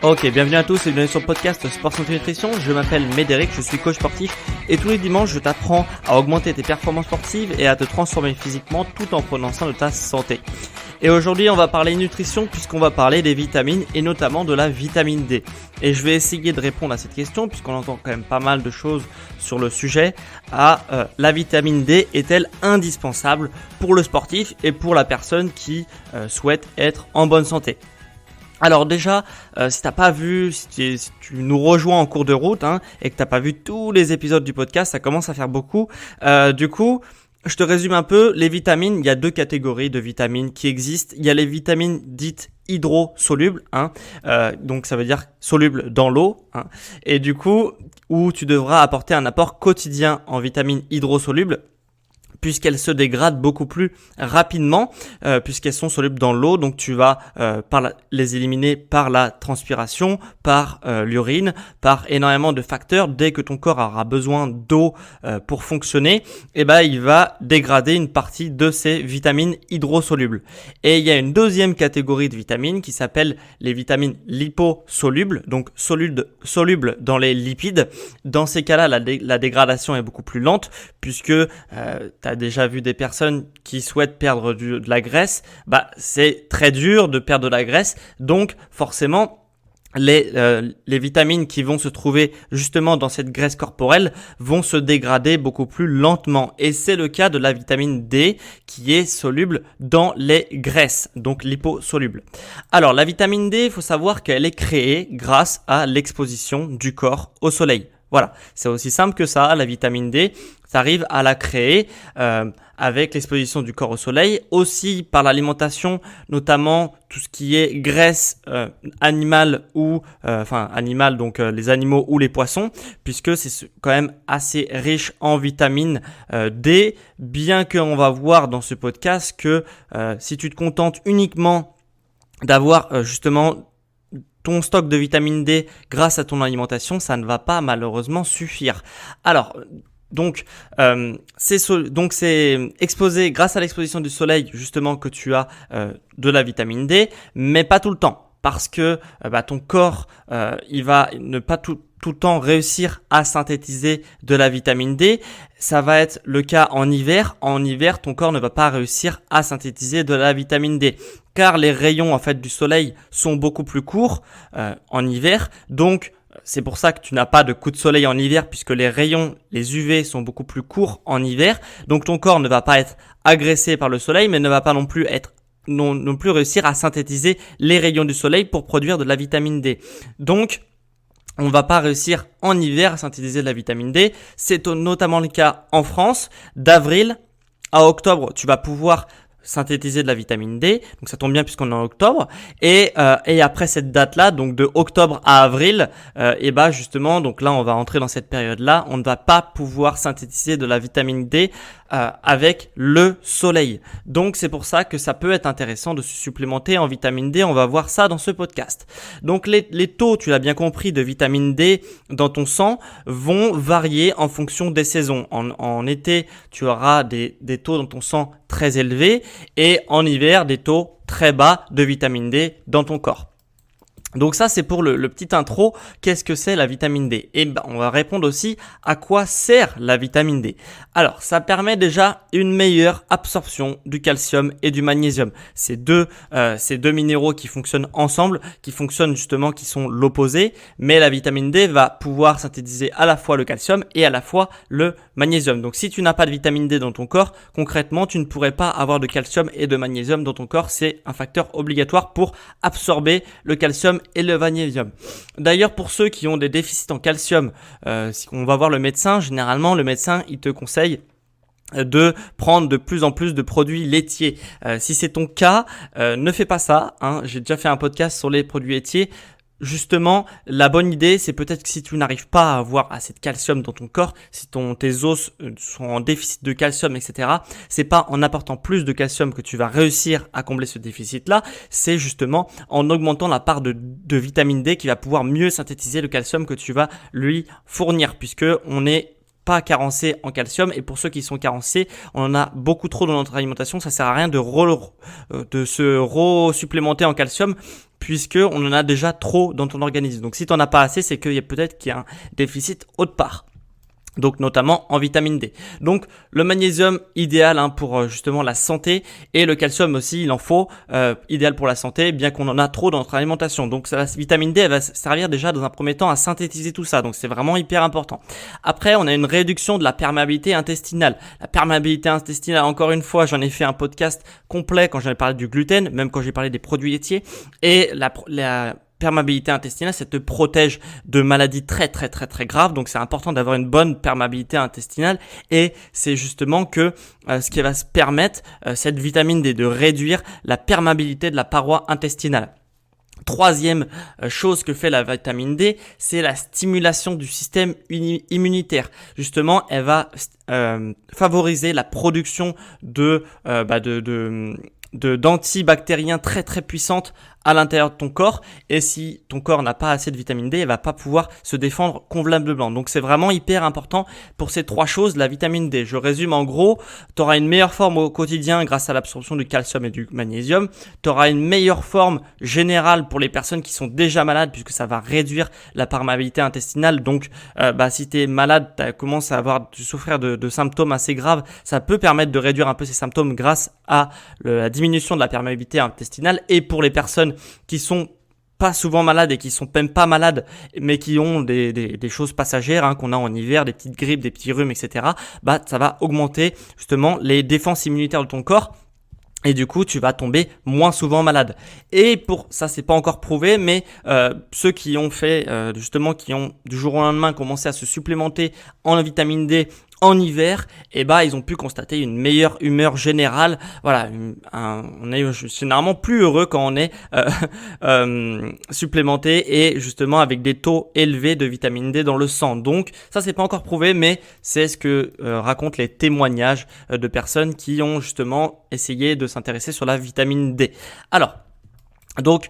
Ok, bienvenue à tous et bienvenue sur le podcast Sport Santé Nutrition. Je m'appelle Médéric, je suis coach sportif et tous les dimanches je t'apprends à augmenter tes performances sportives et à te transformer physiquement tout en prenant soin de ta santé. Et aujourd'hui on va parler nutrition puisqu'on va parler des vitamines et notamment de la vitamine D. Et je vais essayer de répondre à cette question puisqu'on entend quand même pas mal de choses sur le sujet. La vitamine D est-elle indispensable pour le sportif et pour la personne qui souhaite être en bonne santé ? Alors déjà, si t'as pas vu, si tu nous rejoins en cours de route et que t'as pas vu tous les épisodes du podcast, ça commence à faire beaucoup. Du coup, je te résume un peu. Les vitamines, il y a deux catégories de vitamines qui existent. Il y a les vitamines dites hydrosolubles, donc ça veut dire solubles dans l'eau, et du coup, où tu devras apporter un apport quotidien en vitamines hydrosolubles, puisqu'elles se dégradent beaucoup plus rapidement, puisqu'elles sont solubles dans l'eau, donc tu vas les éliminer par la transpiration, par l'urine, par énormément de facteurs. Dès que ton corps aura besoin d'eau pour fonctionner, il va dégrader une partie de ces vitamines hydrosolubles. Et il y a une deuxième catégorie de vitamines qui s'appelle les vitamines liposolubles, donc solubles dans les lipides. Dans ces cas-là, la dégradation est beaucoup plus lente, puisque tu as déjà vu des personnes qui souhaitent perdre de la graisse, c'est très dur de perdre de la graisse, donc forcément les vitamines qui vont se trouver justement dans cette graisse corporelle vont se dégrader beaucoup plus lentement, et c'est le cas de la vitamine D qui est soluble dans les graisses, donc liposoluble. Alors la vitamine D, il faut savoir qu'elle est créée grâce à l'exposition du corps au soleil. Voilà, c'est aussi simple que ça. La vitamine D, tu arrives à la créer avec l'exposition du corps au soleil, aussi par l'alimentation, notamment tout ce qui est graisse animale ou animale, donc les animaux ou les poissons, puisque c'est quand même assez riche en vitamine D, bien qu'on va voir dans ce podcast que si tu te contentes uniquement d'avoir justement ton stock de vitamine D grâce à ton alimentation, ça ne va pas malheureusement suffire. Alors, c'est exposé grâce à l'exposition du soleil justement que tu as de la vitamine D, mais pas tout le temps, parce que ton corps il va ne pas tout le temps réussir à synthétiser de la vitamine D. Ça va être le cas en hiver. En hiver, ton corps ne va pas réussir à synthétiser de la vitamine D, car les rayons du soleil sont beaucoup plus courts en hiver. Donc c'est pour ça que tu n'as pas de coup de soleil en hiver, puisque les rayons, les UV sont beaucoup plus courts en hiver. Donc ton corps ne va pas être agressé par le soleil, mais ne va pas non plus réussir à synthétiser les rayons du soleil pour produire de la vitamine D. Donc on va pas réussir en hiver à synthétiser de la vitamine D. C'est notamment le cas en France. D'avril à octobre, tu vas pouvoir synthétiser de la vitamine D. Donc ça tombe bien puisqu'on est en octobre. Et après cette date-là, donc de octobre à avril, justement, donc là on va entrer dans cette période-là, on ne va pas pouvoir synthétiser de la vitamine D avec le soleil. Donc c'est pour ça que ça peut être intéressant de se supplémenter en vitamine D. On va voir ça dans ce podcast. Donc les taux, tu l'as bien compris, de vitamine D dans ton sang vont varier en fonction des saisons. En été, tu auras des taux dans ton sang très élevés, et en hiver des taux très bas de vitamine D dans ton corps. Donc ça, c'est pour le petit intro. Qu'est-ce que c'est la vitamine D ? Et on va répondre aussi à quoi sert la vitamine D. Alors, ça permet déjà une meilleure absorption du calcium et du magnésium. Ces deux minéraux qui fonctionnent ensemble, qui sont l'opposé, mais la vitamine D va pouvoir synthétiser à la fois le calcium et à la fois le magnésium. Donc si tu n'as pas de vitamine D dans ton corps, concrètement, tu ne pourrais pas avoir de calcium et de magnésium dans ton corps. C'est un facteur obligatoire pour absorber le calcium et le magnésium. D'ailleurs, pour ceux qui ont des déficits en calcium, si on va voir le médecin, généralement le médecin il te conseille de prendre de plus en plus de produits laitiers. Si c'est ton cas, ne fais pas ça. J'ai déjà fait un podcast sur les produits laitiers. Justement, la bonne idée, c'est peut-être que si tu n'arrives pas à avoir assez de calcium dans ton corps, si tes os sont en déficit de calcium, etc., c'est pas en apportant plus de calcium que tu vas réussir à combler ce déficit-là, c'est justement en augmentant la part de vitamine D qui va pouvoir mieux synthétiser le calcium que tu vas lui fournir, puisque on est pas carencés en calcium, et pour ceux qui sont carencés, on en a beaucoup trop dans notre alimentation. Ça sert à rien de se re-supplémenter en calcium, puisque on en a déjà trop dans ton organisme. Donc si tu n'en as pas assez, c'est qu'il y a peut-être qu'il y a un déficit autre part. Donc notamment en vitamine D. Donc le magnésium idéal pour justement la santé, et le calcium aussi il en faut, idéal pour la santé, bien qu'on en a trop dans notre alimentation. Donc la vitamine D elle va servir déjà dans un premier temps à synthétiser tout ça, donc c'est vraiment hyper important. Après on a une réduction de la perméabilité intestinale. La perméabilité intestinale, encore une fois, j'en ai fait un podcast complet quand j'en ai parlé du gluten, même quand j'ai parlé des produits laitiers, et la perméabilité intestinale, ça te protège de maladies très graves, donc c'est important d'avoir une bonne perméabilité intestinale, et c'est justement que ce qui va se permettre, cette vitamine D, de réduire la perméabilité de la paroi intestinale. Troisième chose que fait la vitamine D, c'est la stimulation du système immunitaire. Justement, elle va favoriser la production d'antibactériens très puissantes à l'intérieur de ton corps, et si ton corps n'a pas assez de vitamine D, il va pas pouvoir se défendre convenablement. Donc c'est vraiment hyper important pour ces trois choses, la vitamine D. Je résume en gros, tu auras une meilleure forme au quotidien grâce à l'absorption du calcium et du magnésium, tu auras une meilleure forme générale pour les personnes qui sont déjà malades, puisque ça va réduire la perméabilité intestinale. Donc si tu es malade, tu souffrir de symptômes assez graves, ça peut permettre de réduire un peu ces symptômes grâce à la diminution de la perméabilité intestinale. Et pour les personnes qui sont pas souvent malades et qui sont même pas malades, mais qui ont des choses passagères qu'on a en hiver, des petites grippes, des petits rhumes, etc., ça va augmenter justement les défenses immunitaires de ton corps. Et du coup, tu vas tomber moins souvent malade. Et pour ça, c'est pas encore prouvé, mais ceux qui ont fait qui ont du jour au lendemain commencé à se supplémenter en vitamine D en hiver, ils ont pu constater une meilleure humeur générale. Voilà, on est généralement plus heureux quand on est supplémenté, et justement avec des taux élevés de vitamine D dans le sang. Donc ça, c'est pas encore prouvé, mais c'est ce que racontent les témoignages de personnes qui ont justement essayé de s'intéresser sur la vitamine D. Alors, donc,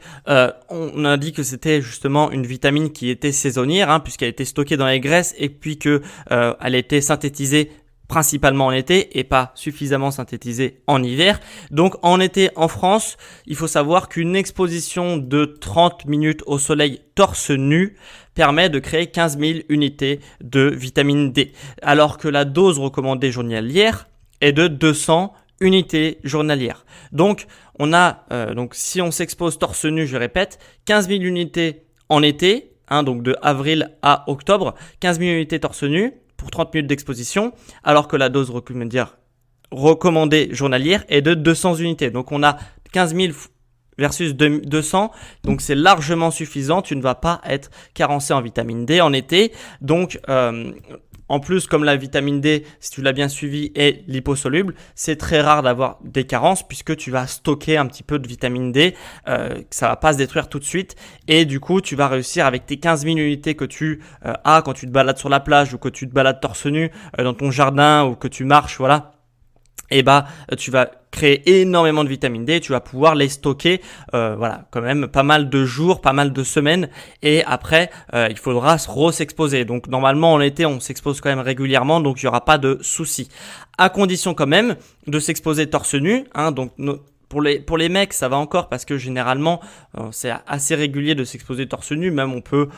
on a dit que c'était justement une vitamine qui était saisonnière, puisqu'elle était stockée dans les graisses, et puis que elle était synthétisée principalement en été et pas suffisamment synthétisée en hiver. Donc en été en France, il faut savoir qu'une exposition de 30 minutes au soleil torse nu permet de créer 15 000 unités de vitamine D, alors que la dose recommandée journalière est de 200 unités journalières. Donc on a si on s'expose torse nu, je répète, 15 000 unités en été, donc de avril à octobre, 15 000 unités torse nu pour 30 minutes d'exposition, alors que la dose recommandée journalière est de 200 unités. Donc on a 15 000 versus 200, donc c'est largement suffisant. Tu ne vas pas être carencé en vitamine D en été. Donc en plus, comme la vitamine D, si tu l'as bien suivi, est liposoluble, c'est très rare d'avoir des carences, puisque tu vas stocker un petit peu de vitamine D, ça va pas se détruire tout de suite, et du coup tu vas réussir avec tes 15 000 unités que tu as quand tu te balades sur la plage, ou que tu te balades torse nu dans ton jardin, ou que tu marches, voilà. Tu vas créer énormément de vitamine D, tu vas pouvoir les stocker quand même pas mal de jours, pas mal de semaines, et après il faudra s'exposer. Donc normalement en été on s'expose quand même régulièrement, donc il n'y aura pas de souci, à condition quand même de s'exposer torse nu, donc pour les mecs, ça va encore, parce que généralement c'est assez régulier de s'exposer torse nu, même on peut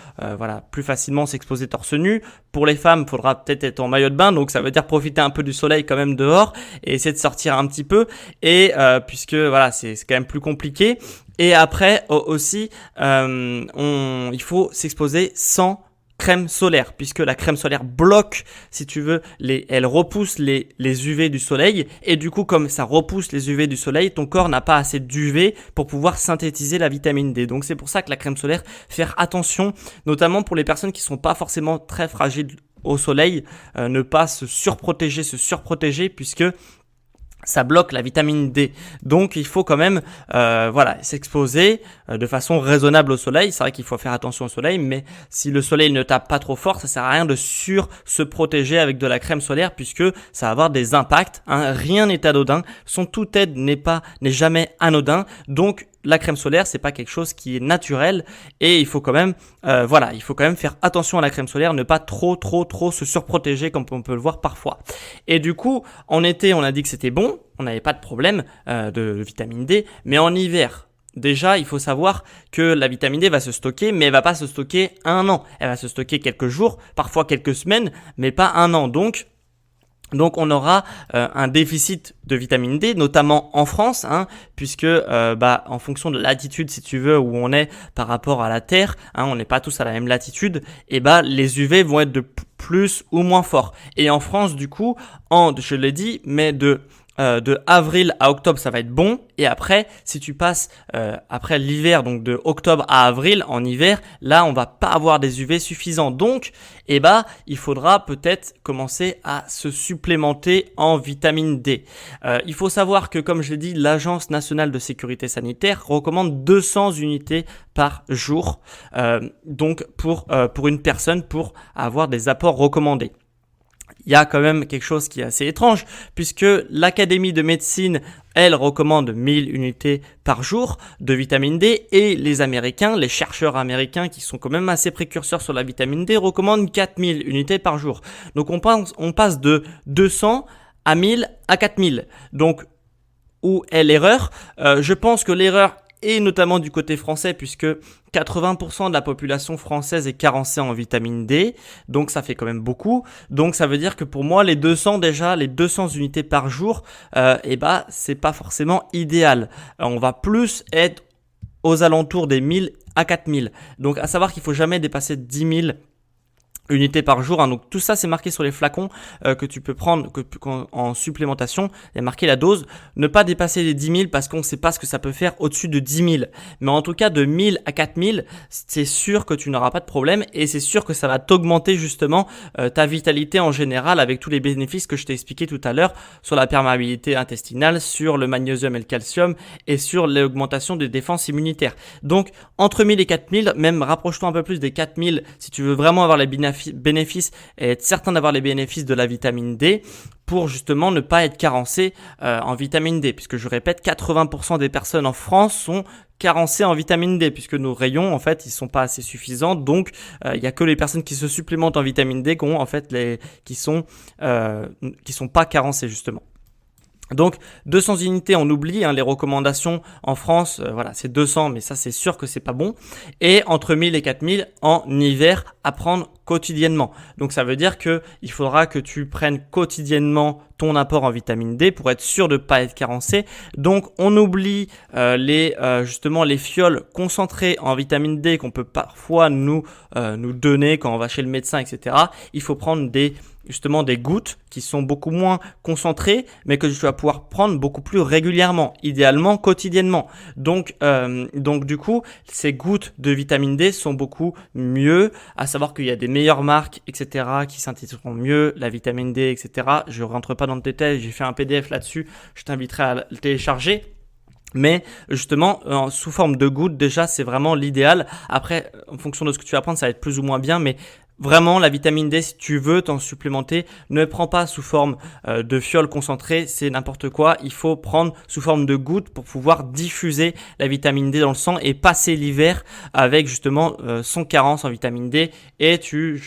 plus facilement s'exposer torse nu. Pour les femmes, il faudra peut-être être en maillot de bain, donc ça veut dire profiter un peu du soleil quand même dehors et essayer de sortir un petit peu, et puisque c'est quand même plus compliqué. Et après aussi il faut s'exposer sans crème solaire, puisque la crème solaire bloque, si tu veux, elle repousse les UV du soleil, et du coup comme ça repousse les UV du soleil, ton corps n'a pas assez d'UV pour pouvoir synthétiser la vitamine D. Donc c'est pour ça que la crème solaire, faire attention, notamment pour les personnes qui sont pas forcément très fragiles au soleil, ne pas se surprotéger, puisque ça bloque la vitamine D. Donc il faut quand même s'exposer de façon raisonnable au soleil. C'est vrai qu'il faut faire attention au soleil, mais si le soleil ne tape pas trop fort, ça sert à rien de se protéger avec de la crème solaire, puisque ça va avoir des impacts. Rien n'est anodin. Toute aide n'est jamais anodin. Donc la crème solaire, c'est pas quelque chose qui est naturel et il faut quand même, il faut quand même faire attention à la crème solaire, ne pas trop se surprotéger comme on peut le voir parfois. Et du coup, en été, on a dit que c'était bon, on n'avait pas de problème de vitamine D, mais en hiver, déjà, il faut savoir que la vitamine D va se stocker, mais elle va pas se stocker un an. Elle va se stocker quelques jours, parfois quelques semaines, mais pas un an. Donc on aura un déficit de vitamine D, notamment en France, puisque en fonction de la latitude, si tu veux, où on est par rapport à la Terre, on n'est pas tous à la même latitude, et les UV vont être de plus ou moins forts. Et en France, du coup, je l'ai dit, mais de avril à octobre, ça va être bon. Et après, si tu passes après l'hiver, donc de octobre à avril, en hiver, là, on va pas avoir des UV suffisants. Donc, il faudra peut-être commencer à se supplémenter en vitamine D. Il faut savoir que, comme je l'ai dit, l'Agence nationale de sécurité sanitaire recommande 200 unités par jour. Donc, pour une personne, pour avoir des apports recommandés. Il y a quand même quelque chose qui est assez étrange puisque l'Académie de médecine, elle, recommande 1000 unités par jour de vitamine D et les Américains, les chercheurs américains qui sont quand même assez précurseurs sur la vitamine D recommandent 4000 unités par jour. Donc on passe de 200 à 1000 à 4000. Donc où est l'erreur ? Je pense que l'erreur et notamment du côté français puisque 80% de la population française est carencée en vitamine D, donc ça fait quand même beaucoup. Donc ça veut dire que pour moi les 200 unités par jour, c'est pas forcément idéal. On va plus être aux alentours des 1000 à 4000. Donc à savoir qu'il faut jamais dépasser 10 000 unités par jour, donc tout ça c'est marqué sur les flacons que tu peux prendre en supplémentation. Il y a marqué la dose, ne pas dépasser les 10 000 parce qu'on ne sait pas ce que ça peut faire au-dessus de 10 000, mais en tout cas de 1000 à 4000 c'est sûr que tu n'auras pas de problème et c'est sûr que ça va t'augmenter justement ta vitalité en général avec tous les bénéfices que je t'ai expliqué tout à l'heure sur la perméabilité intestinale, sur le magnésium et le calcium et sur l'augmentation des défenses immunitaires. Donc entre 1000 et 4000, même rapproche-toi un peu plus des 4000 si tu veux vraiment avoir les bénéfices et être certain d'avoir les bénéfices de la vitamine D pour justement ne pas être carencé en vitamine D, puisque je répète, 80% des personnes en France sont carencées en vitamine D, puisque nos rayons en fait ils sont pas assez suffisants, donc il y a que les personnes qui se supplémentent en vitamine D qui sont pas carencées justement. Donc 200 unités, on oublie les recommandations en France, c'est 200, mais ça c'est sûr que c'est pas bon. Et entre 1000 et 4000 en hiver à prendre quotidiennement. Donc ça veut dire que il faudra que tu prennes quotidiennement ton apport en vitamine D pour être sûr de pas être carencé. Donc on oublie les fioles concentrées en vitamine D qu'on peut parfois nous donner quand on va chez le médecin, etc. Il faut prendre des gouttes qui sont beaucoup moins concentrées, mais que tu vas pouvoir prendre beaucoup plus régulièrement, idéalement quotidiennement. Donc du coup, ces gouttes de vitamine D sont beaucoup mieux, à savoir qu'il y a des meilleures marques, etc., qui synthétiseront mieux la vitamine D, etc. Je rentre pas dans le détail, j'ai fait un PDF là-dessus, je t'inviterai à le télécharger. Mais justement, sous forme de gouttes, déjà, c'est vraiment l'idéal. Après, en fonction de ce que tu vas prendre, ça va être plus ou moins bien, mais vraiment, la vitamine D, si tu veux t'en supplémenter, ne prends pas sous forme de fioles concentrées, c'est n'importe quoi. Il faut prendre sous forme de gouttes pour pouvoir diffuser la vitamine D dans le sang et passer l'hiver avec justement sans carence en vitamine D. Et tu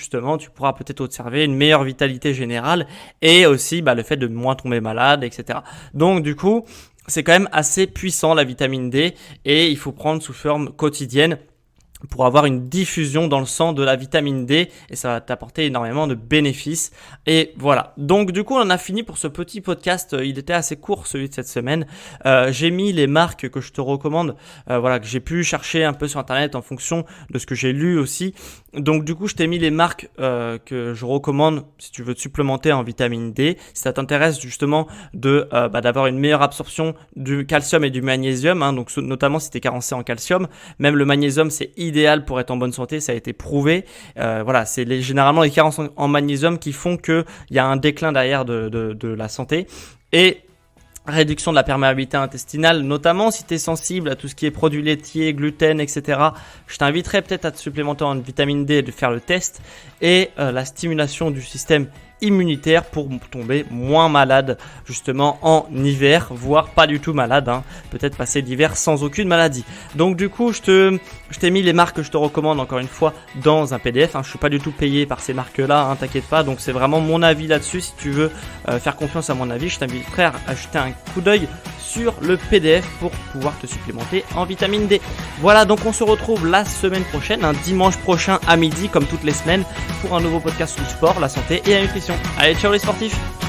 pourras peut-être observer une meilleure vitalité générale et aussi le fait de moins tomber malade, etc. Donc du coup, c'est quand même assez puissant la vitamine D et il faut prendre sous forme quotidienne pour avoir une diffusion dans le sang de la vitamine D et ça va t'apporter énormément de bénéfices. Et voilà. Donc du coup, on en a fini pour ce petit podcast. Il était assez court celui de cette semaine. J'ai mis les marques que je te recommande, que j'ai pu chercher un peu sur internet en fonction de ce que j'ai lu aussi. Donc du coup, je t'ai mis les marques que je recommande si tu veux te supplémenter en vitamine D. Si ça t'intéresse justement d'avoir une meilleure absorption du calcium et du magnésium, donc notamment si tu es carencé en calcium. Même le magnésium, c'est idéal pour être en bonne santé, ça a été prouvé. C'est généralement les carences en magnésium qui font qu'il y a un déclin derrière de la santé. Et réduction de la perméabilité intestinale, notamment si tu es sensible à tout ce qui est produits laitiers, gluten, etc. Je t'inviterai peut-être à te supplémenter en vitamine D et de faire le test. Et la stimulation du système immunitaire pour tomber moins malade justement en hiver, voire pas du tout malade, hein. Peut-être passer l'hiver sans aucune maladie. Donc du coup, je t'ai mis les marques que je te recommande encore une fois dans un PDF, hein. Je suis pas du tout payé par ces marques-là, hein, t'inquiète pas. Donc c'est vraiment mon avis là-dessus. Si tu veux faire confiance à mon avis, je t'inviterai à jeter un coup d'œil sur le PDF pour pouvoir te supplémenter en vitamine D. Voilà, donc on se retrouve la semaine prochaine, un dimanche prochain à midi comme toutes les semaines pour un nouveau podcast sur le sport, la santé et la nutrition. Allez, ciao les sportifs!